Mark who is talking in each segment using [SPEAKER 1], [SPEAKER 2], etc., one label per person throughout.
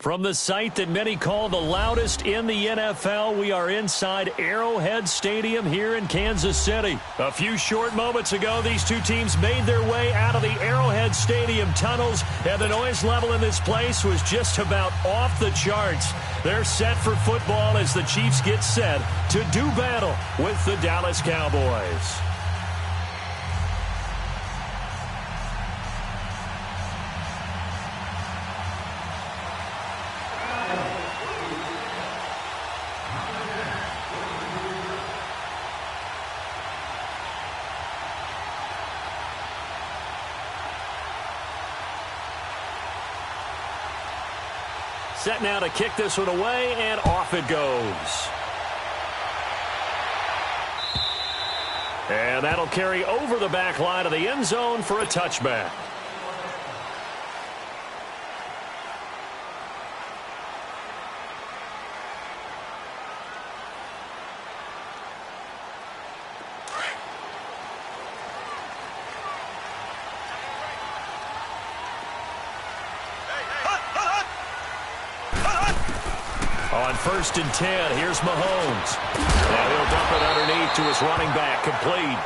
[SPEAKER 1] From the site that many call the loudest in the NFL, we are inside Arrowhead Stadium here in Kansas City. A few short moments ago, these two teams made their way out of the Arrowhead Stadium tunnels, and the noise level in this place was just about off the charts. They're set for football as the Chiefs get set to do battle with the Dallas Cowboys. Set now to kick this one away, and off it goes. And that'll carry over the back line of the end zone for a touchback. On 1st and 10, here's Mahomes. And he'll dump it underneath to his running back, complete.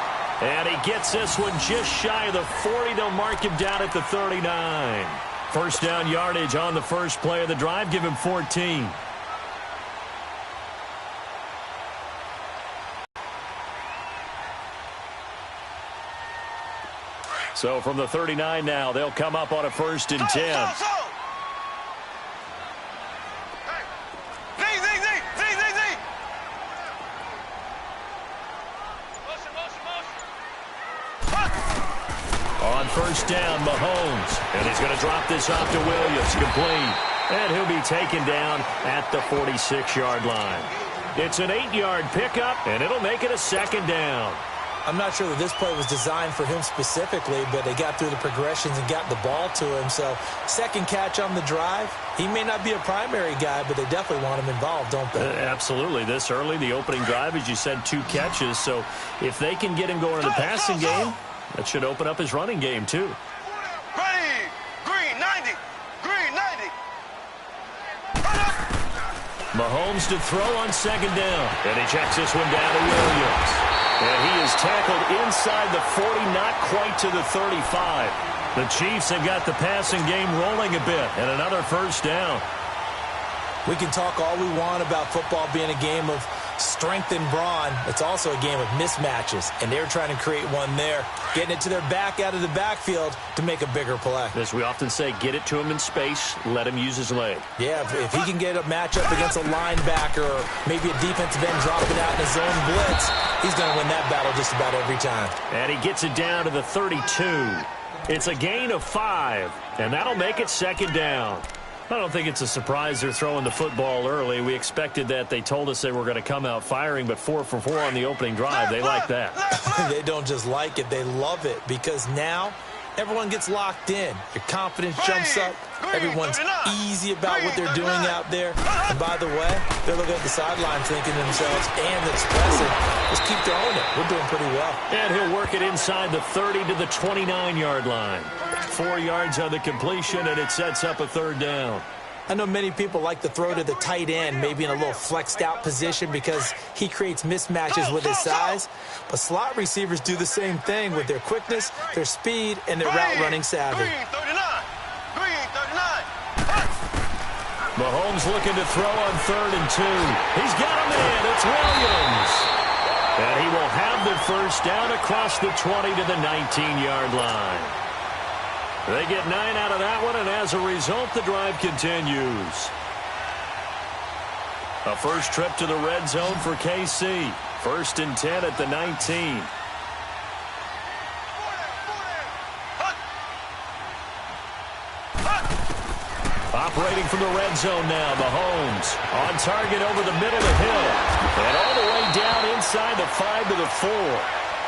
[SPEAKER 1] And he gets this one just shy of the 40. They'll mark him down at the 39. First down yardage on the first play of the drive. Give him 14. So from the 39 now, they'll come up on a 1st and 10. On 1st down, Mahomes. And he's going to drop this off to Williams. Complete. And he'll be taken down at the 46-yard line. It's an 8-yard pickup, and it'll make it a 2nd down.
[SPEAKER 2] I'm not sure that this play was designed for him specifically, but they got through the progressions and got the ball to him. So, second catch on the drive. He may not be a primary guy, but they definitely want him involved, don't they?
[SPEAKER 1] Absolutely. This early, the opening drive, as you said, 2 catches. So, if they can get him going in the passing game, that should open up his running game, too.
[SPEAKER 3] Ready, green 90, green 90.
[SPEAKER 1] Mahomes to throw on 2nd down. And he checks this one down to Williams. And he is tackled inside the 40, not quite to the 35. The Chiefs have got the passing game rolling a bit, and another 1st down.
[SPEAKER 2] We can talk all we want about football being a game of strength and brawn. It's also a game of mismatches, and they're trying to create one there, getting it to their back out of the backfield to make a bigger play.
[SPEAKER 1] As we often say, get it to him in space, let him use his leg.
[SPEAKER 2] Yeah, if he can get a matchup against a linebacker or maybe a defensive end dropping out in a zone blitz, he's going to win that battle just about every time.
[SPEAKER 1] And he gets it down to the 32. It's a gain of 5, and that'll make it 2nd down. I don't think it's a surprise they're throwing the football early. We expected that. They told us they were going to come out firing, but 4 for 4 on the opening drive. They like that.
[SPEAKER 2] They don't just like it. They love it because now everyone gets locked in. Your confidence jumps up. Everyone's easy about what they're doing out there. And by the way, they're looking at the sideline thinking to themselves and expressing, just keep throwing it. We're doing pretty well.
[SPEAKER 1] And he'll work it inside the 30 to the 29-yard line. 4 yards on the completion, and it sets up a 3rd down.
[SPEAKER 2] I know many people like to throw to the tight end, maybe in a little flexed out position because he creates mismatches with his size. But slot receivers do the same thing with their quickness, their speed, and their route running savvy.
[SPEAKER 3] Green 39, green 39.
[SPEAKER 1] Mahomes looking to throw on 3rd and 2. He's got him in. It's Williams. And he will have the 1st down across the 20 to the 19-yard line. They get 9 out of that one, and as a result, the drive continues. A first trip to the red zone for KC. 1st and 10 at the 19. Operating from the red zone now, Mahomes. On target over the middle of Hill. And all the way down inside the 5 to the 4.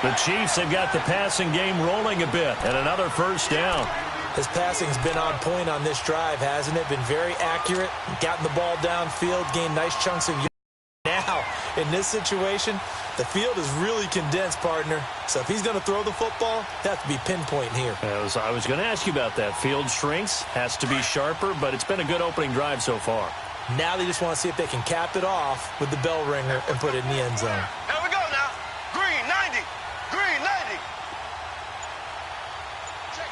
[SPEAKER 1] The Chiefs have got the passing game rolling a bit, and another 1st down.
[SPEAKER 2] His passing's been on point on this drive, hasn't it? Been very accurate, gotten the ball downfield, gained nice chunks of yards. Now In this situation, the field is really condensed, partner. So if he's going to throw the football, it has to be pinpoint here.
[SPEAKER 1] I was going to ask you about that. Field shrinks, has to be sharper, but it's been a good opening drive so far.
[SPEAKER 2] Now they just want to see if they can cap it off with the bell ringer and put it in the end zone.
[SPEAKER 3] Here we go now. Green 90. Green 90. Check.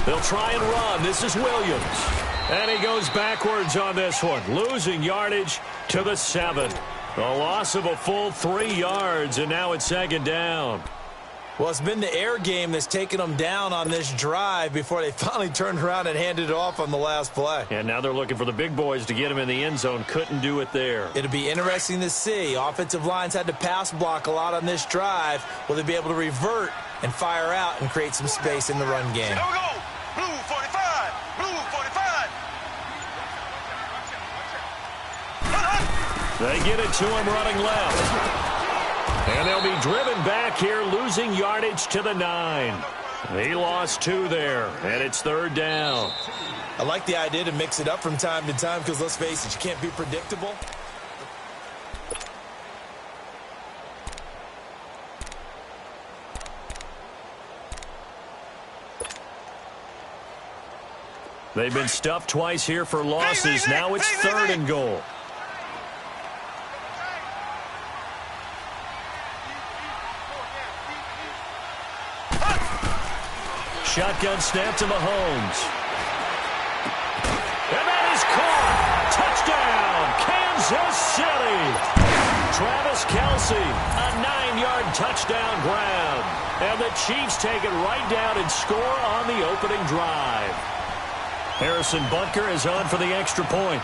[SPEAKER 1] They'll try and run. This is Williams. And he goes backwards on this one, losing yardage to the 7. A loss of a full 3 yards, and now it's second down.
[SPEAKER 2] Well, it's been the air game that's taken them down on this drive before they finally turned around and handed it off on the last play.
[SPEAKER 1] And now they're looking for the big boys to get him in the end zone. Couldn't do it there.
[SPEAKER 2] It'll be interesting to see. Offensive lines had to pass block a lot on this drive. Will they be able to revert and fire out and create some space in the run game?
[SPEAKER 3] Here we go. Blue 45. Blue 45.
[SPEAKER 1] They get it to him running left. And they'll be driven back here, losing yardage to the 9. He lost 2 there, and it's third down.
[SPEAKER 2] I like the idea to mix it up from time to time because, let's face it, you can't be predictable.
[SPEAKER 1] They've been stuffed twice here for losses. Now it's third and goal. Shotgun snap to Mahomes. And that is caught. Touchdown, Kansas City. Travis Kelce, a 9-yard touchdown grab. And the Chiefs take it right down and score on the opening drive. Harrison Butker is on for the extra point.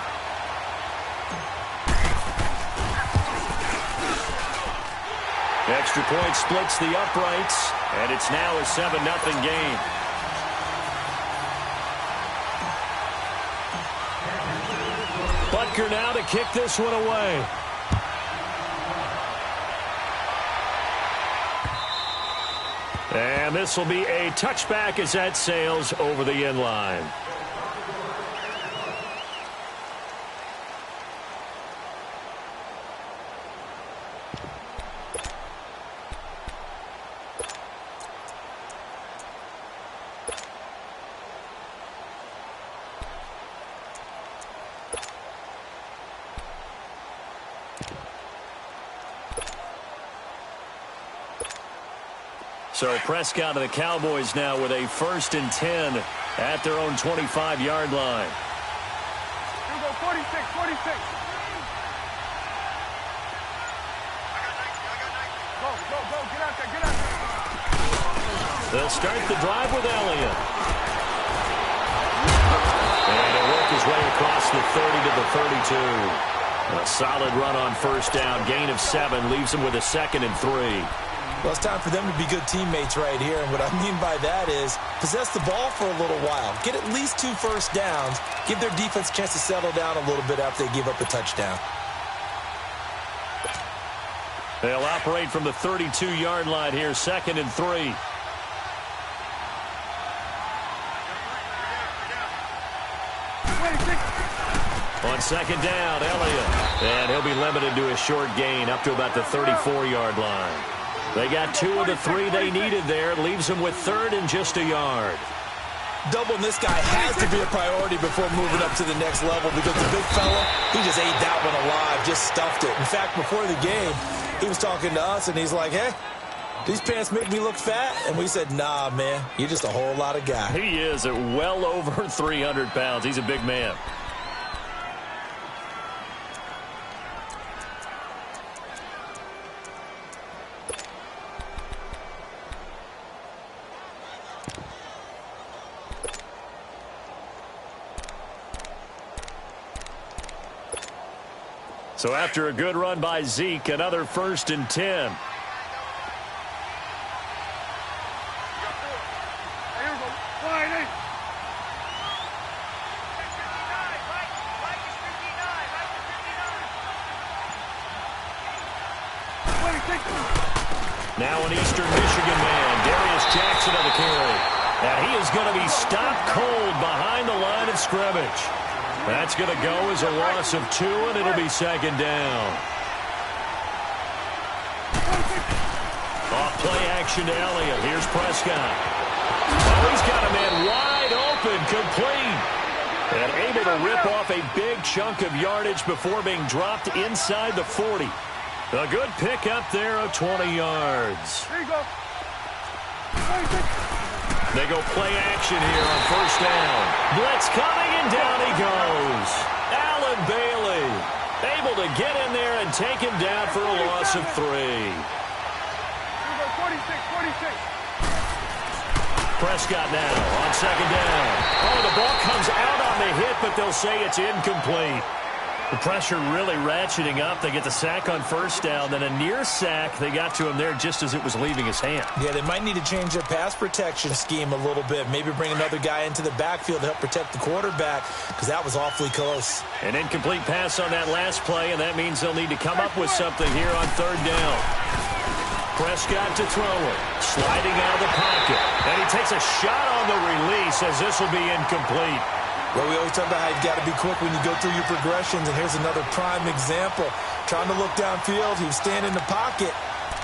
[SPEAKER 1] Extra point splits the uprights, and it's now a 7-0 game. Butker now to kick this one away. And this will be a touchback as that sails over the end line. So Prescott and the Cowboys now with a 1st and 10 at their own 25-yard line.
[SPEAKER 3] Here we go, 46, 46. Go, get out there, get out there.
[SPEAKER 1] They'll start the drive with Elliott. And he'll work his way across the 30 to the 32. And a solid run on first down. Gain of 7 leaves him with a 2nd and 3.
[SPEAKER 2] Well, it's time for them to be good teammates right here. And what I mean by that is possess the ball for a little while. Get at least 2 first downs. Give their defense a chance to settle down a little bit after they give up a touchdown.
[SPEAKER 1] They'll operate from the 32-yard line here, 2nd and 3. On second down, Elliott. And he'll be limited to a short gain up to about the 34-yard line. They got 2 of the 3 they needed there. Leaves them with 3rd and just a yard.
[SPEAKER 2] Doubling this guy has to be a priority before moving up to the next level because the big fella, he just ate that one alive, just stuffed it. In fact, before the game, he was talking to us, and he's like, hey, these pants make me look fat? And we said, nah, man, you're just a whole lot of guy.
[SPEAKER 1] He is at well over 300 pounds. He's a big man. So after a good run by Zeke, another 1st and 10. Now an Eastern Michigan man, Darius Jackson on the carry. And he is going to be stopped cold behind the line of scrimmage. That's going to go as a loss of 2, and it'll be second down. Off play action to Elliott. Here's Prescott. Oh, he's got a man wide open, complete. And able to rip off a big chunk of yardage before being dropped inside the 40. A good pick up there of 20 yards.
[SPEAKER 3] There you go.
[SPEAKER 1] They go play action here on first down. Blitz coming, and down he goes. Allen Bailey able to get in there and take him down for a loss of 3.
[SPEAKER 3] 46.
[SPEAKER 1] Prescott now on second down. Oh, the ball comes out on the hit, but they'll say it's incomplete. The pressure really ratcheting up. They get the sack on first down, then a near sack. They got to him there just as it was leaving his hand.
[SPEAKER 2] Yeah, they might need to change their pass protection scheme a little bit. Maybe bring another guy into the backfield to help protect the quarterback, because that was awfully close.
[SPEAKER 1] An incomplete pass on that last play, and that means they'll need to come up with something here on third down. Prescott to throw it, sliding out of the pocket. And he takes a shot on the release as this will be incomplete.
[SPEAKER 2] Well, we always talk about how you've got to be quick when you go through your progressions, and here's another prime example. Trying to look downfield, he was standing in the pocket,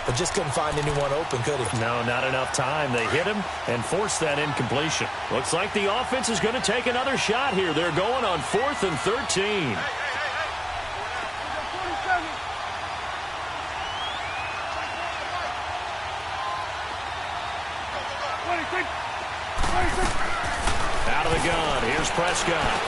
[SPEAKER 2] but just couldn't find anyone open, could he?
[SPEAKER 1] No, not enough time. They hit him and forced that incompletion. Looks like the offense is going to take another shot here. They're going on 4th and 13. Out of the gun, here's Prescott.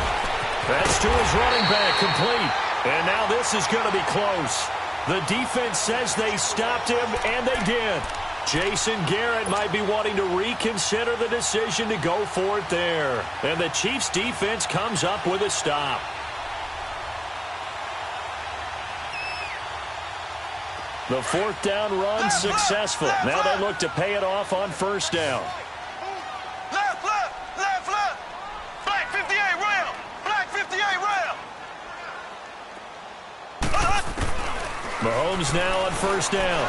[SPEAKER 1] That's to his running back, complete. And now this is going to be close. The defense says they stopped him, and they did. Jason Garrett might be wanting to reconsider the decision to go for it there. And the Chiefs' defense comes up with a stop. The 4th down run successful. Now they look to pay it off on first down.
[SPEAKER 3] Black 58 rail. Black 58 rail.
[SPEAKER 1] Mahomes now on first down.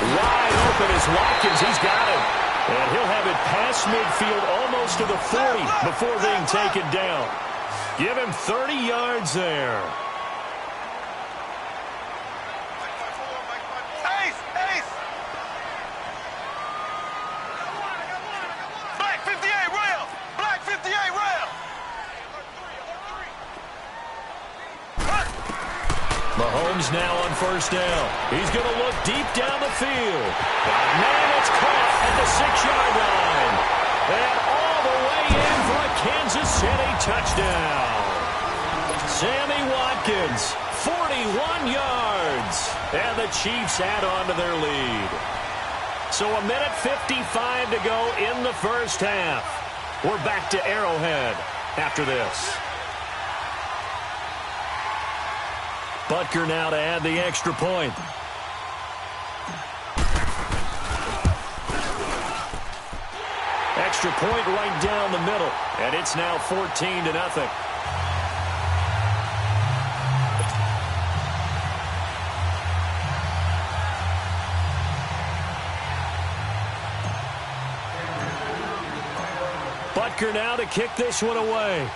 [SPEAKER 1] Wide open is Watkins. He's got it. And he'll have it past midfield almost to the 40 before being taken down. Give him 30 yards there. Mahomes now on first down. He's going to look deep down the field. Man, it's caught at the 6-yard line. And all the way in for a Kansas City touchdown. Sammy Watkins, 41 yards. And the Chiefs add on to their lead. So a minute 55 to go in the first half. We're back to Arrowhead after this. Butker now to add the extra point. Extra point right down the middle. And it's now 14-0. Butker now to kick this one away.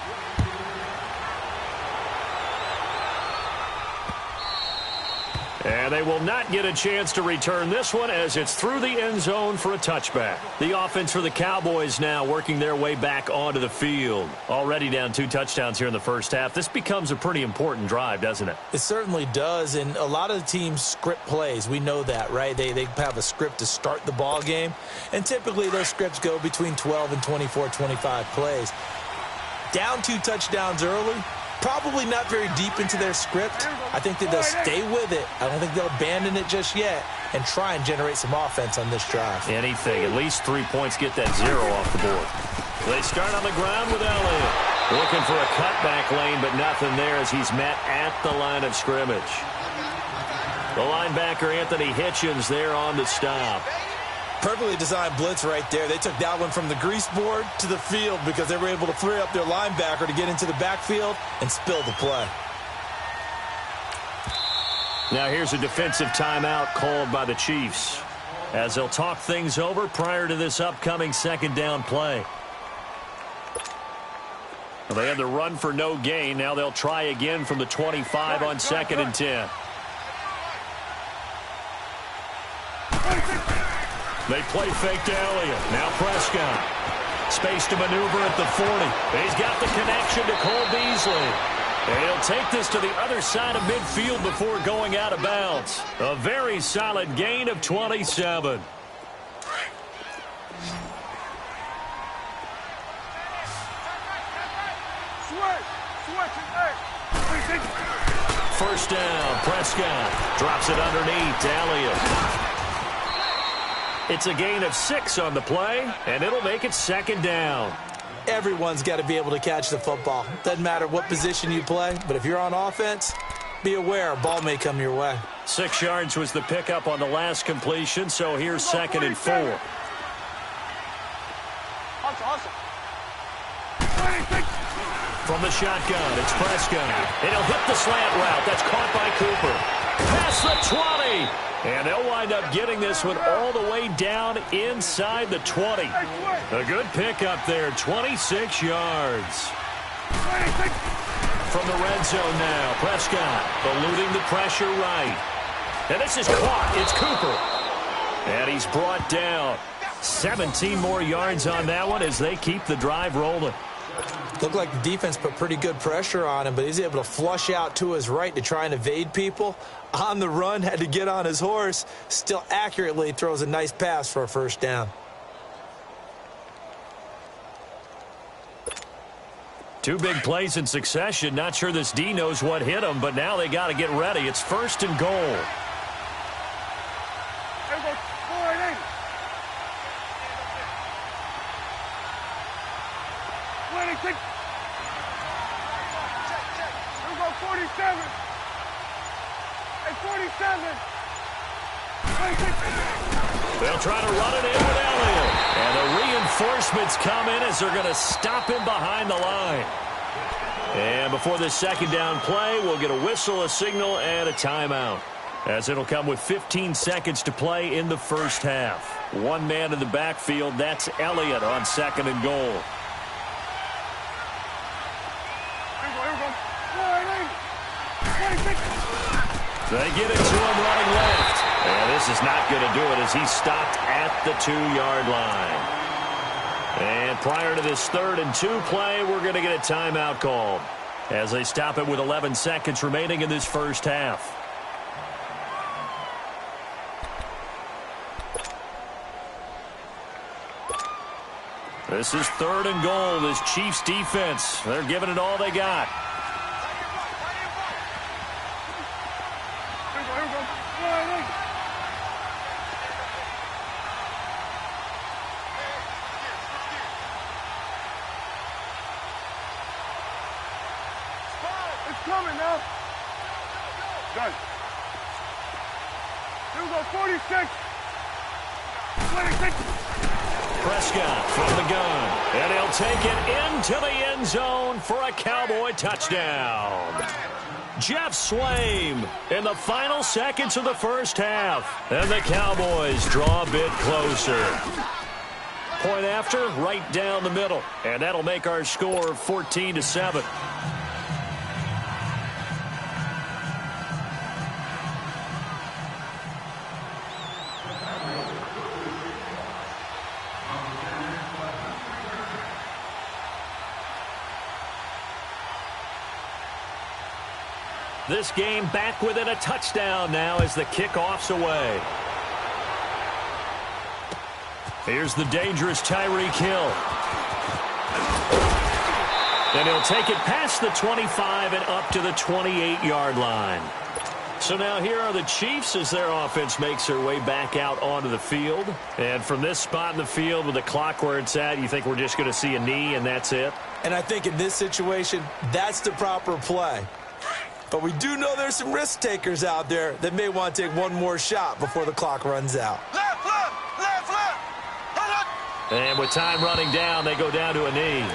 [SPEAKER 1] And they will not get a chance to return this one as it's through the end zone for a touchback. The offense for the Cowboys now working their way back onto the field. Already down 2 touchdowns here in the first half. This becomes a pretty important drive, doesn't it?
[SPEAKER 2] It certainly does, and a lot of the teams script plays. We know that, right? They have a script to start the ball game, and typically those scripts go between 12 and 24, 25 plays. Down 2 touchdowns early. Probably not very deep into their script. I think that they'll stay with it. I don't think they'll abandon it just yet and try and generate some offense on this drive.
[SPEAKER 1] Anything. At least 3 points, get that 0 off the board. They start on the ground with Elliott. Looking for a cutback lane, but nothing there as he's met at the line of scrimmage. The linebacker, Anthony Hitchens, there on the stop.
[SPEAKER 2] Perfectly designed blitz right there. They took that one from the grease board to the field because they were able to free up their linebacker to get into the backfield and spill the play.
[SPEAKER 1] Now here's a defensive timeout called by the Chiefs as they'll talk things over prior to this upcoming second down play. Well, they had the run for no gain. Now they'll try again from the 25 on 2nd and 10. They play fake to Elliott. Now Prescott. Space to maneuver at the 40. He's got the connection to Cole Beasley. And he'll take this to the other side of midfield before going out of bounds. A very solid gain of 27. First down, Prescott drops it underneath to Elliott. It's a gain of 6 on the play, and it'll make it 2nd down.
[SPEAKER 2] Everyone's got to be able to catch the football. Doesn't matter what position you play, but if you're on offense, be aware a ball may come your way.
[SPEAKER 1] 6 yards was the pickup on the last completion, so here's 2nd and 4. From the shotgun, it's Prescott. And he'll hit the slant route. That's caught by Cooper. Past the 20. And they'll wind up getting this one all the way down inside the 20. A good pickup there, 26 yards. From the red zone now, Prescott eluding the pressure right. And this is caught. It's Cooper. And he's brought down. 17 more yards on that one as they keep the drive rolling.
[SPEAKER 2] Looked like the defense put pretty good pressure on him, but he's able to flush out to his right to try and evade people. On the run, had to get on his horse. Still accurately throws a nice pass for a first down.
[SPEAKER 1] Two big plays in succession. Not sure this D knows what hit him, but now they got to get ready. It's 1st and goal. They'll try to run it in with Elliott. And the reinforcements come in as they're going to stop him behind the line. And before this 2nd down play, we'll get a whistle, a signal, and a timeout, as it'll come with 15 seconds to play in the first half. One man in the backfield, that's Elliott on 2nd and goal. They get it to him running left. And this is not going to do it as he's stopped at the 2-yard line. And prior to this 3rd and 2 play, we're going to get a timeout called as they stop it with 11 seconds remaining in this first half. This is 3rd and goal. This Chiefs defense, they're giving it all they got.
[SPEAKER 3] Coming now. Done. Here we go, 46. 26.
[SPEAKER 1] Prescott from the gun. And he'll take it into the end zone for a Cowboy touchdown. Jeff Swaim in the final seconds of the first half. And the Cowboys draw a bit closer. Point after, right down the middle. And that'll make our score 14-7. This game back within a touchdown now as the kickoff's away. Here's the dangerous Tyreek Hill. And he'll take it past the 25 and up to the 28-yard line. So now here are the Chiefs as their offense makes their way back out onto the field. And from this spot in the field with the clock where it's at, you think we're just going to see a knee and that's it?
[SPEAKER 2] And I think in this situation, that's the proper play. But we do know there's some risk takers out there that may want to take one more shot before the clock runs out.
[SPEAKER 3] Left, left, left, left. Hold
[SPEAKER 1] And with time running down, they go down to a knee.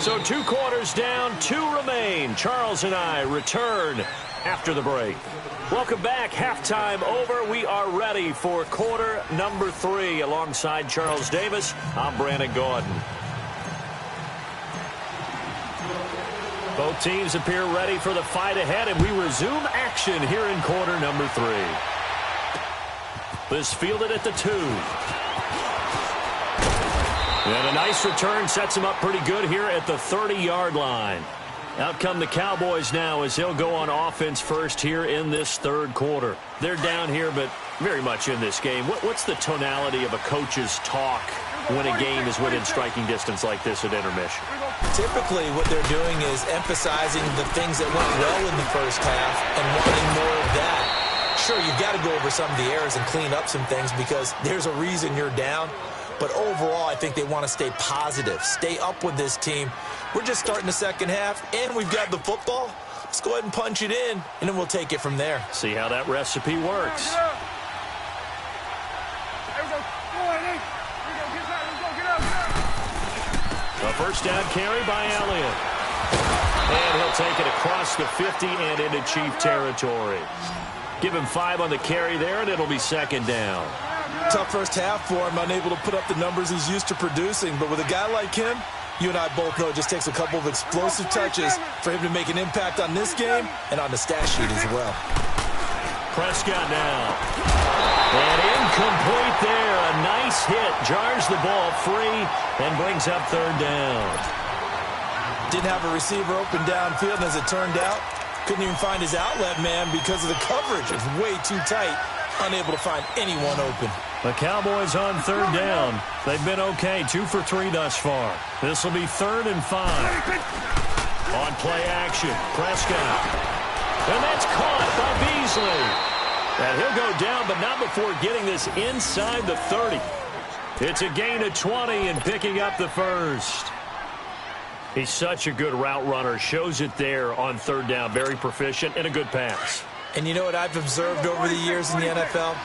[SPEAKER 1] So 2 quarters down, 2 remain. Charles and I return after the break. Welcome back. Halftime over. We are ready for quarter number 3. Alongside Charles Davis, I'm Brandon Gaudin. Both teams appear ready for the fight ahead, and we resume action here in quarter number 3. This fielded at the 2. And a nice return sets him up pretty good here at the 30-yard line. Out come the Cowboys now as they'll go on offense first here in this third quarter. They're down here, but very much in this game. What's the tonality of a coach's talk when a game is within striking distance like this at intermission?
[SPEAKER 2] Typically, what they're doing is emphasizing the things that went well in the first half and wanting more of that. Sure, you've got to go over some of the errors and clean up some things because there's a reason you're down. But overall, I think they want to stay positive, stay up with this team. We're just starting the second half, and we've got the football. Let's go ahead and punch it in, and then we'll take it from there.
[SPEAKER 1] See how that recipe works. A first down carry by Elliott. And he'll take it across the 50 and into Chief territory. Give him 5 on the carry there, and it'll be second down.
[SPEAKER 2] Tough first half for him, unable to put up the numbers he's used to producing. But with a guy like him, you and I both know it just takes a couple of explosive touches for him to make an impact on this game and on the stat sheet as well.
[SPEAKER 1] Prescott now. And incomplete there. A nice hit. Jars the ball free and brings up third down.
[SPEAKER 2] Didn't have a receiver open downfield, and as it turned out, couldn't even find his outlet man because of the coverage. It's way too tight. Unable to find anyone open.
[SPEAKER 1] The Cowboys on third down. They've been okay, 2 for 3 thus far. This will be 3rd and 5. On play action, Prescott. And that's caught by Beasley. And he'll go down, but not before getting this inside the 30. It's a gain of 20 and picking up the first. He's such a good route runner. Shows it there on third down. Very proficient and a good pass.
[SPEAKER 2] And you know what I've observed over the years in the NFL?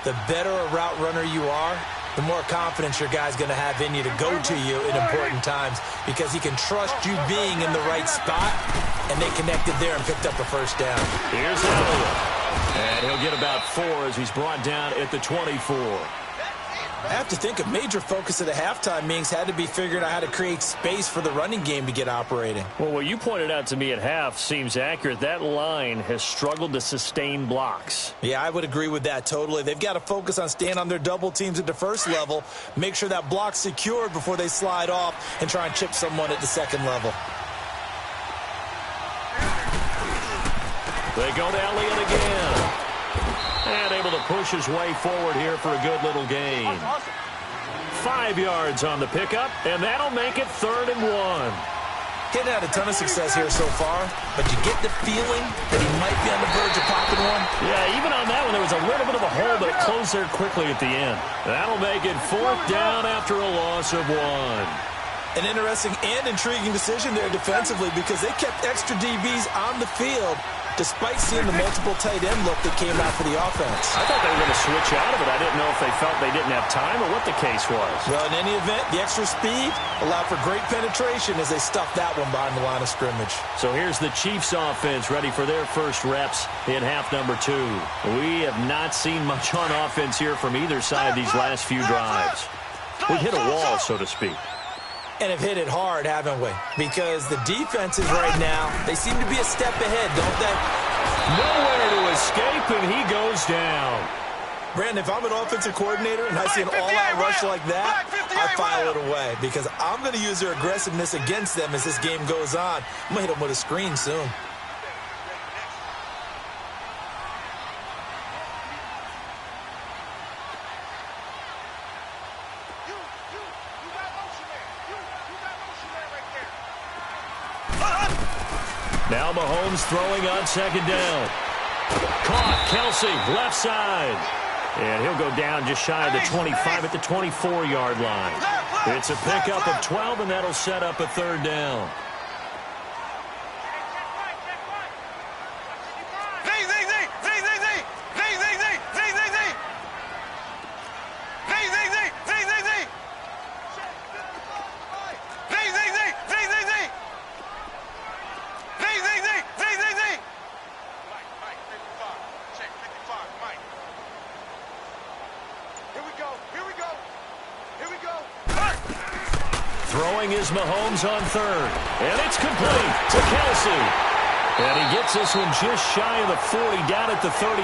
[SPEAKER 2] The better a route runner you are, the more confidence your guy's going to have in you to go to you in important times because he can trust you being in the right spot, and they connected there and picked up a first down.
[SPEAKER 1] Here's Elliott. And he'll get about 4 as he's brought down at the 24.
[SPEAKER 2] I have to think a major focus of the halftime meetings had to be figuring out how to create space for the running game to get operating.
[SPEAKER 1] Well, what you pointed out to me at half seems accurate. That line has struggled to sustain blocks.
[SPEAKER 2] Yeah, I would agree with that totally. They've got to focus on staying on their double teams at the first level, make sure that block's secured before they slide off and try and chip someone at the second level.
[SPEAKER 1] They go to Elliott again. And able to push his way forward here for a good little gain. 5 yards on the pickup, and that'll make it 3rd and 1.
[SPEAKER 2] Hadn't had a ton of success here so far, but you get the feeling that he might be on the verge of popping one.
[SPEAKER 1] Yeah, even on that one, there was a little bit of a hole, but it closed there quickly at the end. That'll make it 4th down after a loss of 1.
[SPEAKER 2] An interesting and intriguing decision there defensively because they kept extra DBs on the field despite seeing the multiple tight end look that came out for the offense.
[SPEAKER 1] I thought they were going to switch out of it. I didn't know if they felt they didn't have time or what the case was.
[SPEAKER 2] Well, in any event, the extra speed allowed for great penetration as they stuffed that one behind the line of scrimmage.
[SPEAKER 1] So here's the Chiefs offense ready for their first reps in half number 2. We have not seen much on offense here from either side these last few drives. We've hit a wall, so to speak.
[SPEAKER 2] And have hit it hard, haven't we? Because the defenses right now, they seem to be a step ahead, don't they?
[SPEAKER 1] Nowhere to escape, and he goes down.
[SPEAKER 2] Brandon, if I'm an offensive coordinator and I see an all-out rush like that, I file it away because I'm going to use their aggressiveness against them as this game goes on. I'm going to hit them with a screen soon.
[SPEAKER 1] Now Mahomes throwing on second down. Caught, Kelsey, left side. And he'll go down just shy of the 25 at the 24-yard line. It's a pickup of 12, and that'll set up a 3rd down. Throwing is Mahomes on third. And it's complete to Kelsey. And he gets this one just shy of the 40, down at the 39.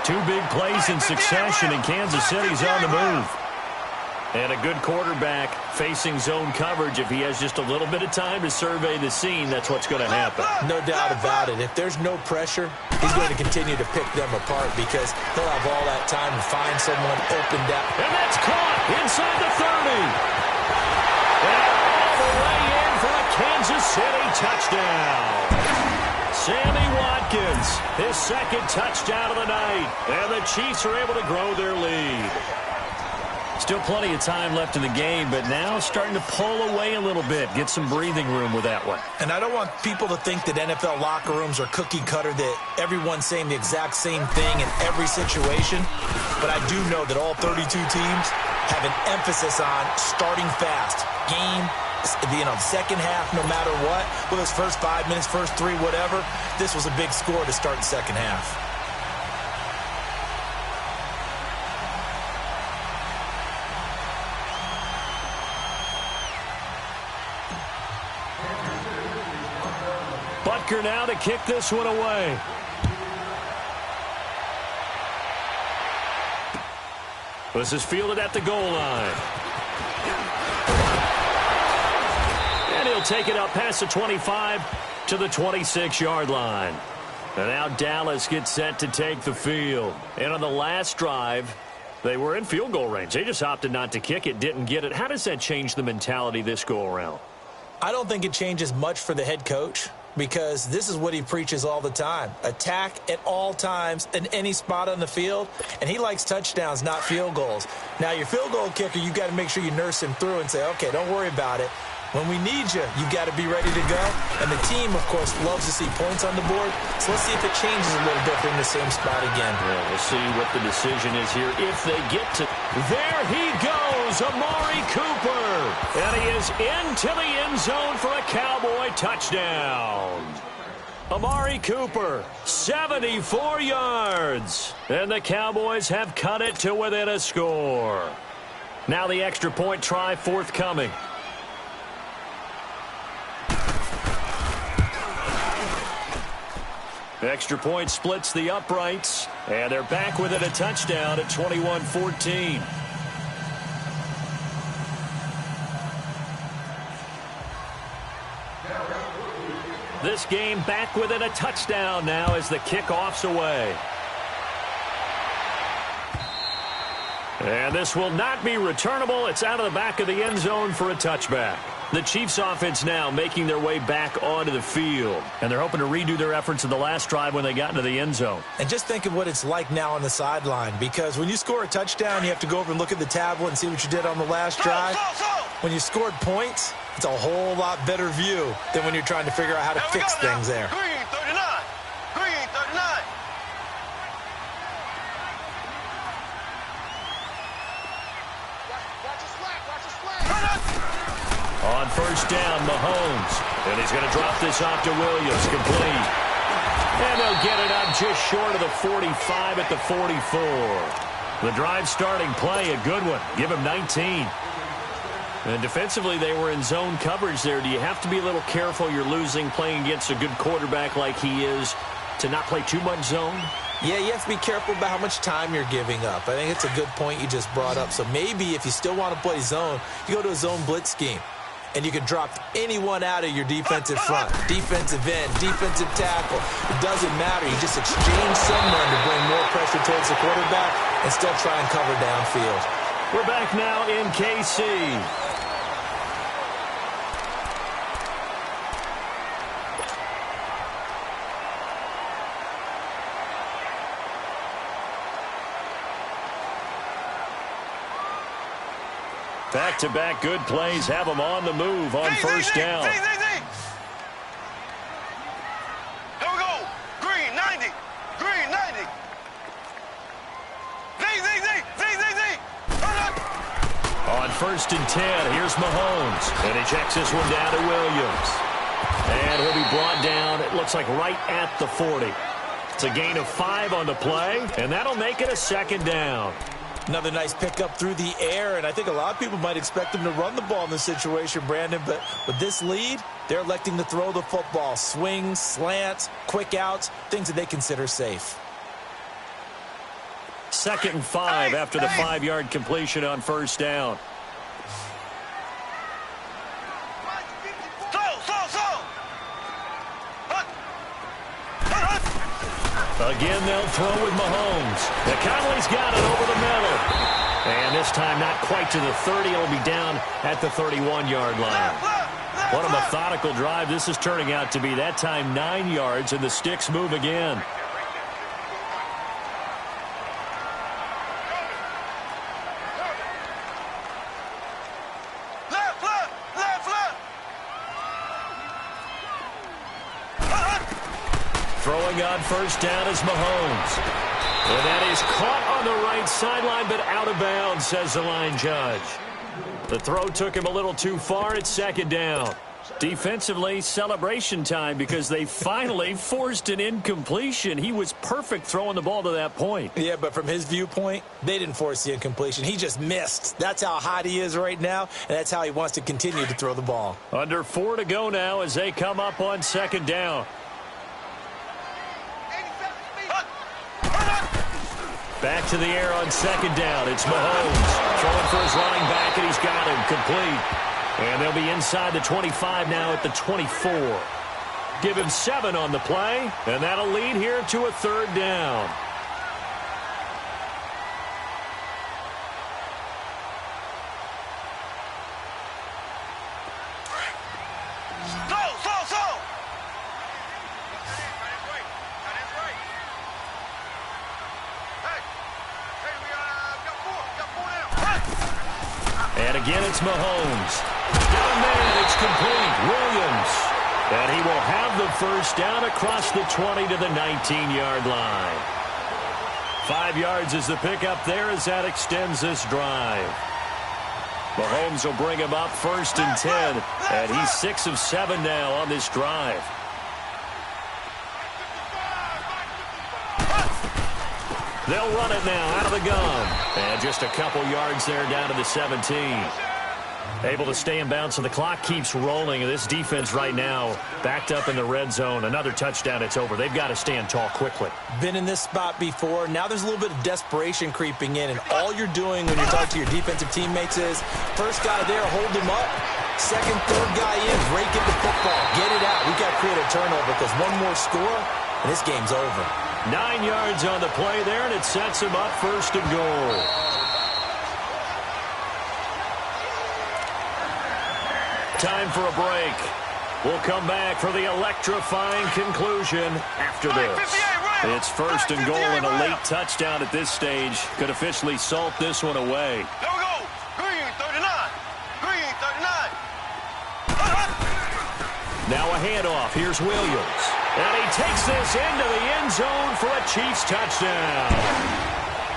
[SPEAKER 1] Two big plays in succession, and Kansas City's on the move. And a good quarterback facing zone coverage. If he has just a little bit of time to survey the scene, that's what's going to happen.
[SPEAKER 2] No doubt about it. If there's no pressure, he's going to continue to pick them apart because he'll have all that time to find someone open down.
[SPEAKER 1] And that's caught inside the 30. And all the way in for a Kansas City touchdown. Sammy Watkins, his second touchdown of the night. And the Chiefs are able to grow their lead. Still plenty of time left in the game, but now starting to pull away a little bit, get some breathing room with that one.
[SPEAKER 2] And I don't want people to think that NFL locker rooms are cookie cutter, that everyone's saying the exact same thing in every situation. But I do know that all 32 teams have an emphasis on starting fast. Second half, no matter what, whether it's first 5 minutes, first 3, whatever, this was a big score to start the second half.
[SPEAKER 1] Butker now to kick this one away. This is fielded at the goal line. And he'll take it up past the 25 to the 26-yard line. And now Dallas gets set to take the field. And on the last drive, they were in field goal range. They just opted not to kick it, didn't get it. How does that change the mentality this go-around?
[SPEAKER 2] I don't think it changes much for the head coach, because this is what he preaches all the time. Attack at all times in any spot on the field, and he likes touchdowns, not field goals. Now, your field goal kicker, you've got to make sure you nurse him through and say, okay, don't worry about it. When we need you, you've got to be ready to go. And the team, of course, loves to see points on the board. So let's see if it changes a little bit in the same spot again.
[SPEAKER 1] Yeah, we'll see what the decision is here if they get to. There he goes, Amari Cooper. And he is into the end zone for a Cowboy touchdown. Amari Cooper, 74 yards. And the Cowboys have cut it to within a score. Now the extra point try forthcoming. Extra point splits the uprights, and they're back within a touchdown at 21-14. This game back within a touchdown now as the kickoff's away. And this will not be returnable. It's out of the back of the end zone for a touchback. The Chiefs offense now making their way back onto the field. And they're hoping to redo their efforts in the last drive when they got into the end zone.
[SPEAKER 2] And just think of what it's like now on the sideline, because when you score a touchdown, you have to go over and look at the tablet and see what you did on the last drive. When you scored points, it's a whole lot better view than when you're trying to figure out how to fix things there.
[SPEAKER 3] Green 39. Green 39.
[SPEAKER 1] On first down, Mahomes. And he's going to drop this off to Williams. Complete. And they'll get it up just short of the 45 at the 44. The drive starting play, a good one. Give him 19. And defensively, they were in zone coverage there. Do you have to be a little careful? You're losing playing against a good quarterback like he is to not play too much zone?
[SPEAKER 2] Yeah, you have to be careful about how much time you're giving up. I think it's a good point you just brought up. So maybe if you still want to play zone, you go to a zone blitz scheme. And you can drop anyone out of your defensive front, defensive end, defensive tackle. It doesn't matter. You just exchange someone to bring more pressure towards the quarterback and still try and cover downfield.
[SPEAKER 1] We're back now in KC. Back-to-back good plays have them on the move on first down.
[SPEAKER 3] Here we go. Green 90. Green 90.
[SPEAKER 1] On first and 10, here's Mahomes. And he checks this one down to Williams. And he'll be brought down, it looks like right at the 40. It's a gain of 5 on the play, and that'll make it a second down.
[SPEAKER 2] Another nice pickup through the air, and I think a lot of people might expect him to run the ball in this situation, Brandon, but with this lead, they're electing to throw the football. Swings, slants, quick outs, things that they consider safe.
[SPEAKER 1] 2nd and 5 after the 5-yard completion on first down. Again, they'll throw with Mahomes. Conley's got it over the middle. And this time not quite to the 30. It'll be down at the 31-yard line. What a methodical drive this is turning out to be. That time 9 yards, and the sticks move again. Throwing on first down is Mahomes. And that is caught on the right sideline, but out of bounds, says the line judge. The throw took him a little too far. It's 2nd down. Defensively, celebration time because they finally forced an incompletion. He was perfect throwing the ball to that point.
[SPEAKER 2] Yeah, but from his viewpoint, they didn't force the incompletion. He just missed. That's how hot he is right now, and that's how he wants to continue to throw the ball.
[SPEAKER 1] Under 4 to go now as they come up on 2nd down. Back to the air on 2nd down. It's Mahomes throwing for his running back, and he's got him complete. And they'll be inside the 25 now at the 24. Give him 7 on the play, and that'll lead here to a 3rd down. And again, it's Mahomes. Got a man. It's complete. Williams. And he will have the first down across the 20 to the 19-yard line. 5 yards is the pickup there as that extends this drive. Mahomes will bring him up 1st and 10. And he's 6 of 7 now on this drive. They'll run it now out of the gun. And just a couple yards there down to the 17. Able to stay in bounds, so the clock keeps rolling. And this defense right now backed up in the red zone. Another touchdown, it's over. They've got to stand tall quickly.
[SPEAKER 2] Been in this spot before. Now there's a little bit of desperation creeping in. And all you're doing when you're talking to your defensive teammates is, first guy there, hold him up. Second, third guy in, break it the football. Get it out. We've got to create a turnover because one more score, and this game's over.
[SPEAKER 1] 9 yards on the play there, and it sets him up 1st and goal. Time for a break. We'll come back for the electrifying conclusion after this. It's 1st and goal, and a late touchdown at this stage could officially salt this one away.
[SPEAKER 3] There we go. Green, 39. Green, 39.
[SPEAKER 1] Now a handoff. Here's Williams. And he takes this into the end zone for a Chiefs touchdown.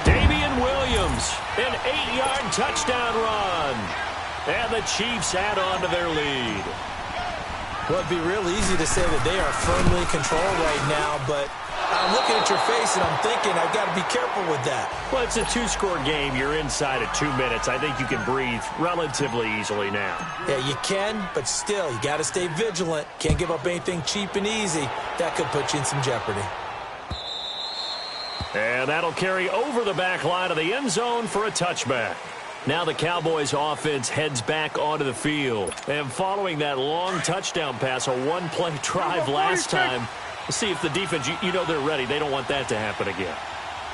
[SPEAKER 1] Damian Williams, an 8-yard touchdown run. And the Chiefs add on to their lead.
[SPEAKER 2] Well, it'd be real easy to say that they are firmly in control right now, but I'm looking at your face and I'm thinking I've got to be careful with that.
[SPEAKER 1] Well, it's a 2-score game. You're inside of 2 minutes. I think you can breathe relatively easily now.
[SPEAKER 2] Yeah, you can, but still, you got to stay vigilant. Can't give up anything cheap and easy. That could put you in some jeopardy.
[SPEAKER 1] And that'll carry over the back line of the end zone for a touchback. Now the Cowboys offense heads back onto the field. And following that long touchdown pass, a one-play drive last time, let's see if the defense, you know they're ready. They don't want that to happen again.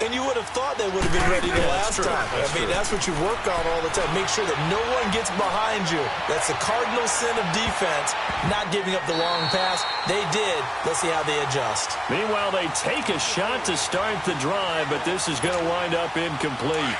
[SPEAKER 2] And you would have thought they would have been ready the last time. That's what you work on all the time. Make sure that no one gets behind you. That's the cardinal sin of defense, not giving up the long pass. They did. Let's see how they adjust.
[SPEAKER 1] Meanwhile, they take a shot to start the drive, but this is going to wind up incomplete.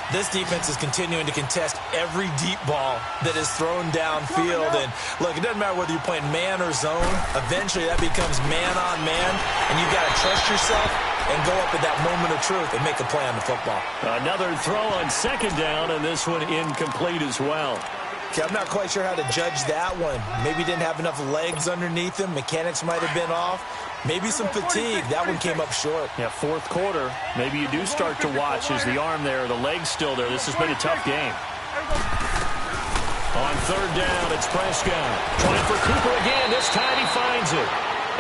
[SPEAKER 2] This defense is continuing to contest every deep ball that is thrown downfield. And, look, it doesn't matter whether you're playing man or zone. Eventually, that becomes man-on-man, and you've got to trust yourself and go up at that moment of truth and make a play on the football.
[SPEAKER 1] Another throw on 2nd down, and this one incomplete as well.
[SPEAKER 2] Okay, I'm not quite sure how to judge that one. Maybe didn't have enough legs underneath him. Mechanics might have been off. Maybe some fatigue. That one came up short.
[SPEAKER 1] Yeah, fourth quarter. Maybe you do start to watch as the arm there, the leg's still there. This has been a tough game. On third down, it's Prescott. Trying for Cooper again. This time he finds it.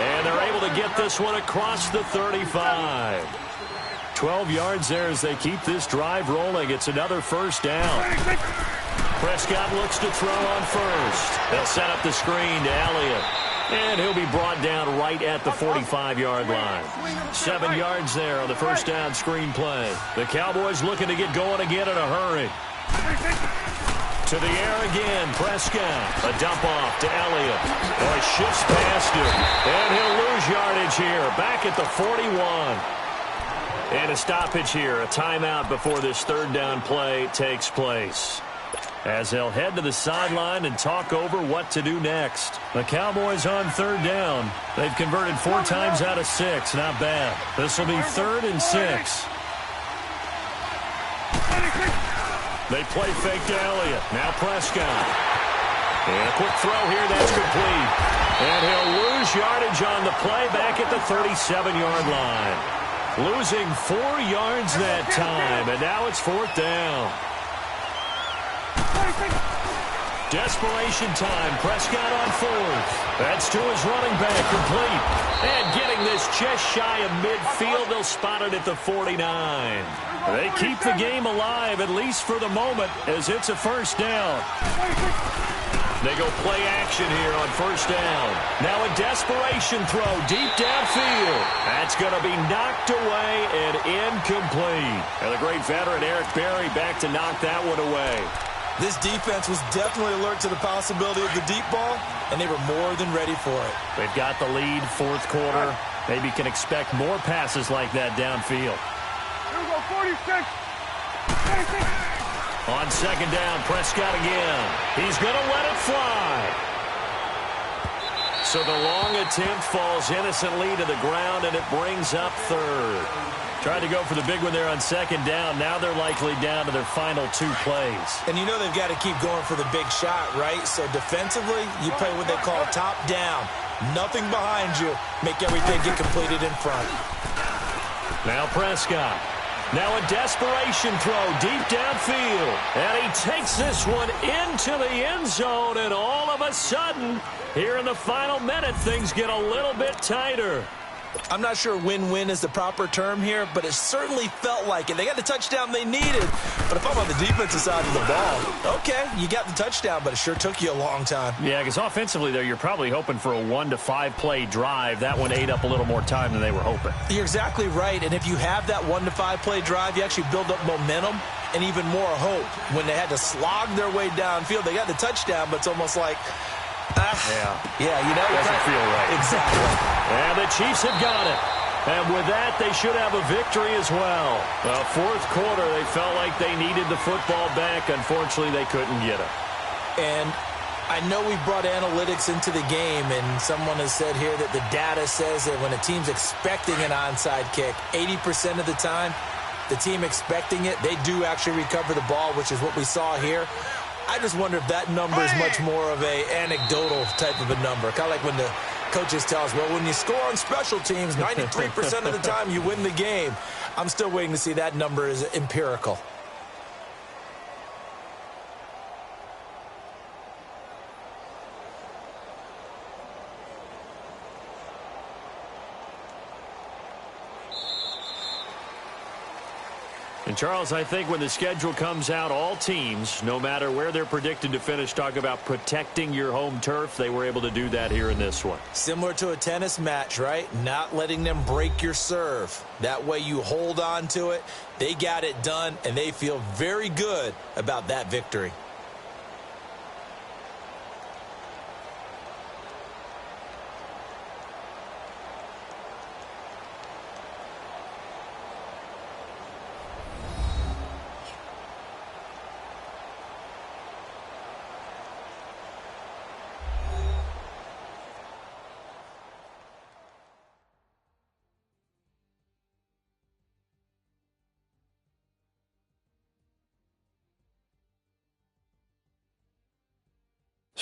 [SPEAKER 1] And they're able to get this one across the 35. 12 yards there as they keep this drive rolling. It's another first down. Prescott looks to throw on first. They'll set up the screen to Elliott. And he'll be brought down right at the 45-yard line. 7 yards there on the first down screen play. The Cowboys looking to get going again in a hurry. To the air again, Prescott. A dump off to Elliott. Oh, he shifts past him. And he'll lose yardage here. Back at the 41. And a stoppage here. A timeout before this third down play takes place. As they'll head to the sideline and talk over what to do next. The Cowboys on third down. They've converted 4 times out of 6. Not bad. This will be 3rd and 6. They play fake to Elliott. Now Prescott. And a quick throw here. That's complete. And he'll lose yardage on the play back at the 37-yard line. Losing 4 yards that time. And now it's 4th down. Desperation time. Prescott on 4th. That's to his running back, complete. And getting this just shy of midfield, they'll spot it at the 49. They keep the game alive, at least for the moment, as it's a first down. They go play action here on first down. Now a desperation throw deep downfield. That's going to be knocked away and incomplete. And the great veteran Eric Berry back to knock that one away.
[SPEAKER 2] This defense was definitely alert to the possibility of the deep ball, and they were more than ready for it.
[SPEAKER 1] They've got the lead, 4th quarter. Maybe can expect more passes like that downfield.
[SPEAKER 3] Here we go, 46. 46.
[SPEAKER 1] On second down, Prescott again. He's going to let it fly. So the long attempt falls innocently to the ground, and it brings up 3rd. Tried to go for the big one there on second down. Now they're likely down to their final 2 plays.
[SPEAKER 2] And you know they've got to keep going for the big shot, right? So defensively, you play what they call top down. Nothing behind you. Make everything get completed in front.
[SPEAKER 1] Now Prescott. Now a desperation throw deep downfield. And he takes this one into the end zone. And all of a sudden, here in the final minute, things get a little bit tighter.
[SPEAKER 2] I'm not sure win-win is the proper term here, but it certainly felt like it. They got the touchdown they needed. But if I'm on the defensive side of the ball, okay, you got the touchdown, but it sure took you a long time.
[SPEAKER 1] Yeah, because offensively, though, you're probably hoping for a 1 to 5 play drive. That one ate up a little more time than they were hoping.
[SPEAKER 2] You're exactly right. And if you have that 1 to 5 play drive, you actually build up momentum and even more hope. When they had to slog their way downfield, they got the touchdown, but it's almost like, yeah, you know,
[SPEAKER 1] doesn't feel right.
[SPEAKER 2] Exactly.
[SPEAKER 1] And the Chiefs have got it. And with that, they should have a victory as well. Well, 4th quarter, they felt like they needed the football back. Unfortunately, they couldn't get it.
[SPEAKER 2] And I know we brought analytics into the game, and someone has said here that the data says that when a team's expecting an onside kick, 80% of the time, the team expecting it, they do actually recover the ball, which is what we saw here. I just wonder if that number is much more of a anecdotal type of a number. Kind of like when the coaches tell us, well, when you score on special teams, 93% of the time you win the game. I'm still waiting to see that number is empirical.
[SPEAKER 1] And, Charles, I think when the schedule comes out, all teams, no matter where they're predicted to finish, talk about protecting your home turf. They were able to do that here in this one.
[SPEAKER 2] Similar to a tennis match, right? Not letting them break your serve. That way you hold on to it. They got it done, and they feel very good about that victory.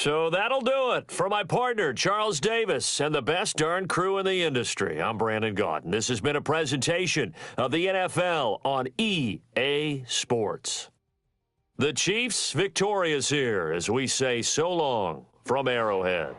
[SPEAKER 1] So that'll do it. For my partner, Charles Davis, and the best darn crew in the industry, I'm Brandon Gaudin. This has been a presentation of the NFL on EA Sports. The Chiefs victorious here as we say so long from Arrowhead.